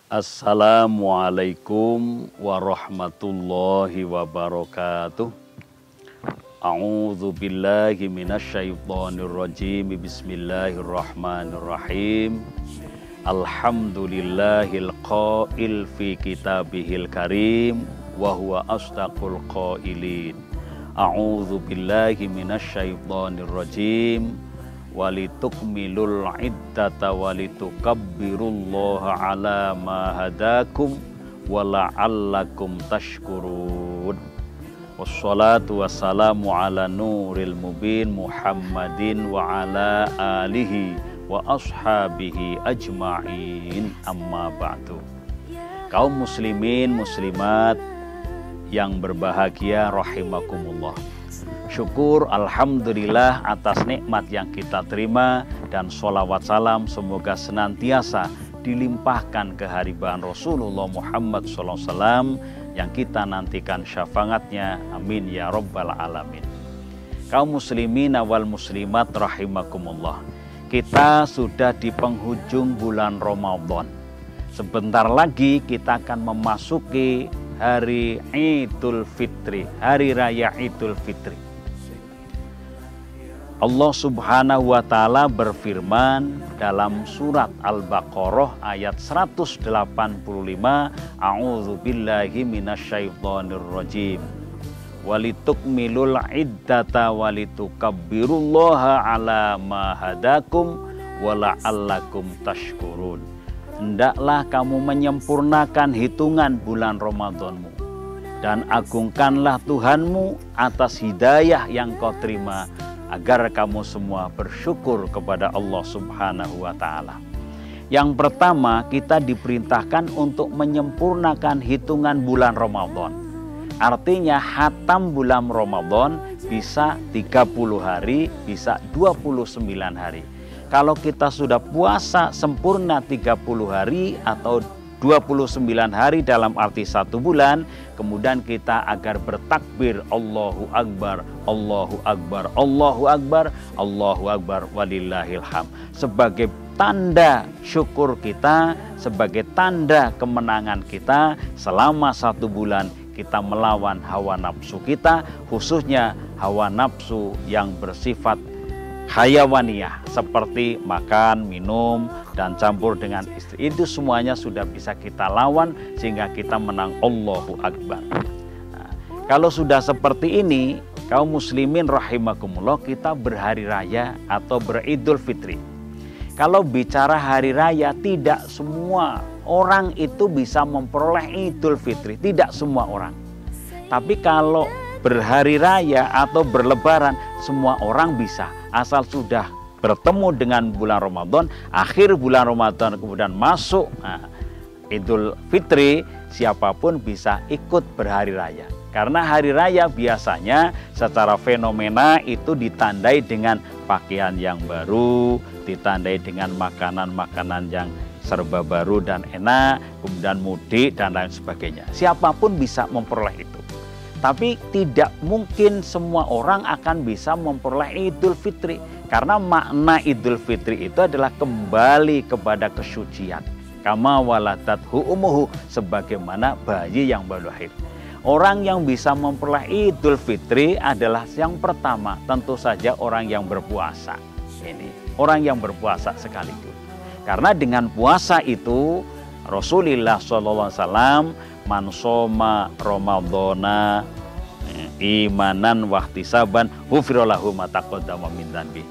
Assalamualaikum warahmatullahi wabarakatuh. A'udzu billahi minasyaitonir rajim. Bismillahirrahmanirrahim. Alhamdulillahil qail fi kitabihil karim wa huwa asdaqul qailin. A'udzu billahi minasyaitonir rajim. Walitukmilul iddata walitukabbirullaha ala ma hadakum wala'allakum tashkurun. Wassalatu wassalamu ala nuril mubin Muhammadin wa ala alihi wa ashabihi ajma'in, amma ba'du. Kaum muslimin muslimat yang berbahagia rahimakumullah. Syukur alhamdulillah atas nikmat yang kita terima, dan sholawat salam semoga senantiasa dilimpahkan kehadiran Rasulullah Muhammad SAW yang kita nantikan syafaatnya, amin ya rabbal alamin. Kaum muslimin wal muslimat rahimakumullah, kita sudah di penghujung bulan Ramadan. Sebentar lagi kita akan memasuki hari Idul Fitri, hari raya Idul Fitri. Allah Subhanahu wa Ta'ala berfirman dalam surat Al-Baqarah ayat 185, A'udzu billahi minasyaitonir rajim. Walitukmilul iddata walitukabbirullaha ala ma hadakum wala'allakum tashkurun. Hendaklah kamu menyempurnakan hitungan bulan Ramadanmu dan agungkanlah Tuhanmu atas hidayah yang kau terima, agar kamu semua bersyukur kepada Allah Subhanahu wa Ta'ala. Yang pertama, kita diperintahkan untuk menyempurnakan hitungan bulan Ramadan. Artinya hatam bulan Ramadan bisa 30 hari, bisa 29 hari. Kalau kita sudah puasa sempurna 30 hari atau 29 hari dalam arti 1 bulan, kemudian kita agar bertakbir Allahu Akbar, Allahu Akbar, Allahu Akbar, Allahu Akbar, walillahil hamd, sebagai tanda syukur kita, sebagai tanda kemenangan kita selama 1 bulan kita melawan hawa nafsu kita, khususnya hawa nafsu yang bersifat hayawaniyah seperti makan, minum, dan campur dengan istri. Itu semuanya sudah bisa kita lawan sehingga kita menang Allahu Akbar. Nah, kalau sudah seperti ini, kaum muslimin rahimakumullah, kita berhari raya atau beridul fitri. Kalau bicara hari raya, tidak semua orang itu bisa memperoleh idul fitri, tidak semua orang. Tapi kalau berhari raya atau berlebaran, semua orang bisa, asal sudah bertemu dengan bulan Ramadan, akhir bulan Ramadan kemudian masuk Idul Fitri, siapapun bisa ikut berhari raya. Karena hari raya biasanya secara fenomena itu ditandai dengan pakaian yang baru, ditandai dengan makanan-makanan yang serba baru dan enak, kemudian mudik dan lain sebagainya. Siapapun bisa memperoleh itu. Tapi tidak mungkin semua orang akan bisa memperoleh Idul Fitri. Karena makna Idul Fitri itu adalah kembali kepada kesucian. Kama waladathu ummuhu, sebagaimana bayi yang baru lahir. Orang yang bisa memperoleh Idul Fitri adalah yang pertama, tentu saja orang yang berpuasa. Ini orang yang berpuasa sekaligus. Karena dengan puasa itu Rasulullah SAW, man shoma Ramadhana imanan wahtisaban ghufira lahu ma taqaddama min dzanbi.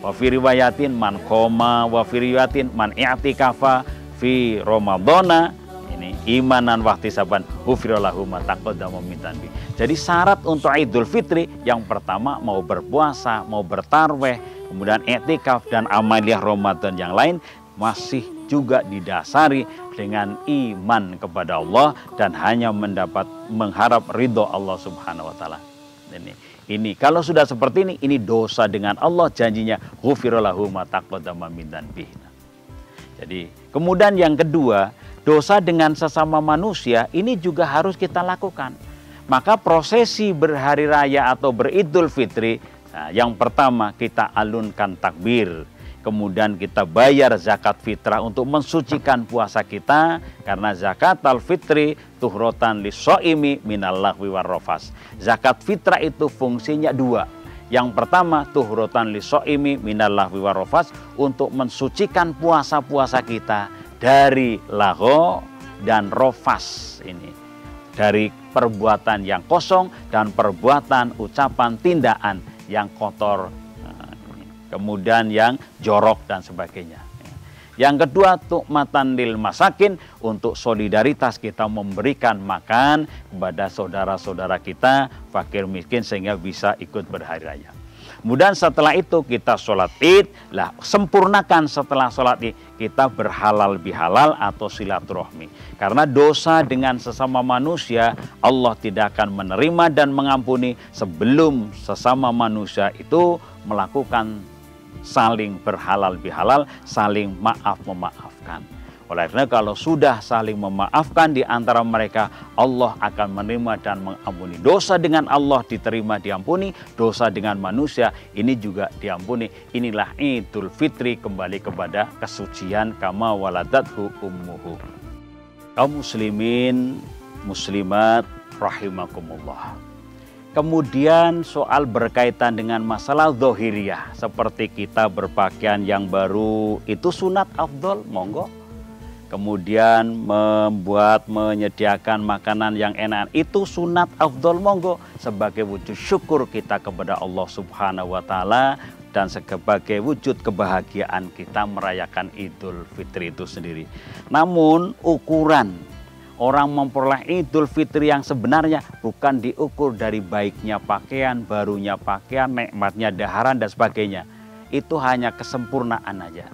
Wa fi riwayatin man qoma wa fi riwayatin man i'tikafa fi Ramadhana ini imanan wahtisaban ghufira lahu ma taqaddama min dzanbi. Jadi syarat untuk Idul Fitri yang pertama mau berpuasa, mau bertarweh, kemudian i'tikaf dan amaliyah Ramadan yang lain masih juga didasari dengan iman kepada Allah dan hanya mengharap ridho Allah Subhanahu wa Ta'ala. Ini kalau sudah seperti ini dosa dengan Allah, janjinya ghufira lahu ma taqaddama min dzanbihi. Jadi kemudian yang kedua, dosa dengan sesama manusia ini juga harus kita lakukan. Maka prosesi berhari raya atau beridul fitri, nah, yang pertama kita alunkan takbir. kemudian kita bayar zakat fitrah untuk mensucikan puasa kita, karena zakat al-fitri tuhrotan lis-shaimi minal lahwi warrafas. Zakat fitrah itu fungsinya dua. Yang pertama, tuhrotan lis-shaimi minal lahwi warrafas, untuk mensucikan puasa-puasa kita dari laho dan rofas, ini dari perbuatan yang kosong dan perbuatan, ucapan, tindakan yang kotor, kemudian yang jorok dan sebagainya. Yang kedua, tu'matan lil masakin, untuk solidaritas kita memberikan makan kepada saudara-saudara kita fakir miskin sehingga bisa ikut berhari raya. Kemudian setelah itu kita sholat id, lah sempurnakan setelah sholat id kita berhalal bihalal atau silaturahmi. Karena dosa dengan sesama manusia Allah tidak akan menerima dan mengampuni sebelum sesama manusia itu melakukan saling berhalal bihalal, saling maaf memaafkan. Oleh karena kalau sudah saling memaafkan di antara mereka, Allah akan menerima dan mengampuni. Dosa dengan Allah diterima diampuni, dosa dengan manusia ini juga diampuni. Inilah Idul Fitri, kembali kepada kesucian kama waladathu ummuhu. Kaum muslimin, muslimat rahimakumullah. Kemudian soal berkaitan dengan masalah zahiriyah, seperti kita berpakaian yang baru, itu sunat afdol, monggo. Kemudian menyediakan makanan yang enak, itu sunat afdol, monggo, sebagai wujud syukur kita kepada Allah Subhanahu wa Ta'ala dan sebagai wujud kebahagiaan kita merayakan Idul Fitri itu sendiri. Namun ukuran orang memperoleh Idul Fitri yang sebenarnya bukan diukur dari baiknya pakaian, barunya pakaian, nikmatnya daharan dan sebagainya. Itu hanya kesempurnaan aja.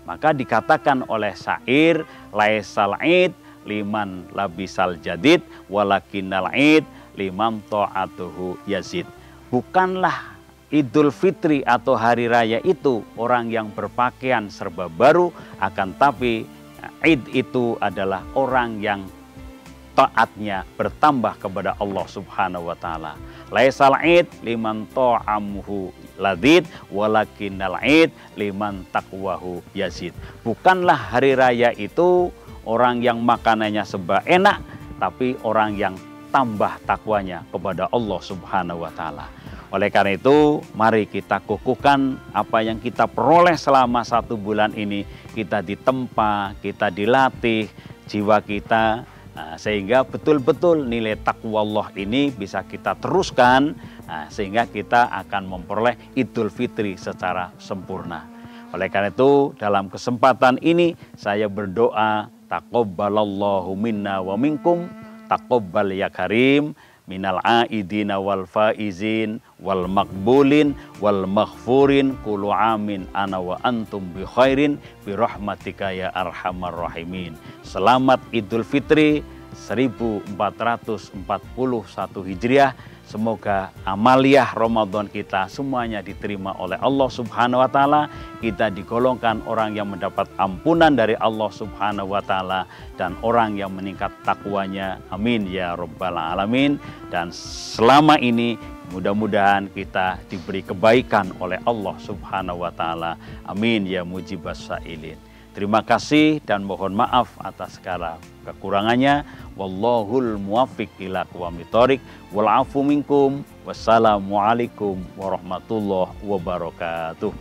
Maka dikatakan oleh syair, laisal id liman labisal jadid walakinnal id liman ta'atuhu yazid. Bukanlah Idul Fitri atau hari raya itu orang yang berpakaian serba baru, akan tapi id itu adalah orang yang taatnya bertambah kepada Allah Subhanahu wa Ta'ala. Laisal id liman ta'amuhu ladid walakinnal id liman taqwahu yazid. Bukanlah hari raya itu orang yang makanannya serba enak, tapi orang yang tambah takwanya kepada Allah Subhanahu wa Ta'ala. Oleh karena itu, mari kita kukuhkan apa yang kita peroleh selama 1 bulan ini. Kita ditempa, kita dilatih jiwa kita, sehingga betul-betul nilai takwa Allah ini bisa kita teruskan, sehingga kita akan memperoleh Idul Fitri secara sempurna. Oleh karena itu, dalam kesempatan ini saya berdoa, taqabbalallahu minna wa minkum, taqabbal ya karim, minal aidina wal faizin wal makbulin wal maghfurin, kullu amin ana wa antum bi khairin bi rahmatika ya arhamar rahimin. Selamat Idul Fitri 1441 Hijriah. Semoga amaliyah Ramadan kita semuanya diterima oleh Allah Subhanahu wa Ta'ala. Kita digolongkan orang yang mendapat ampunan dari Allah Subhanahu wa Ta'ala dan orang yang meningkat takwanya. Amin ya rabbal alamin. Dan selama ini mudah-mudahan kita diberi kebaikan oleh Allah Subhanahu wa Ta'ala. Amin ya mujibas sa'ilin. Terima kasih dan mohon maaf atas segala kekurangannya. Wallahul muwaffiq ila aqwamit thoriq. Wal afu minkum. Wassalamualaikum warahmatullahi wabarakatuh.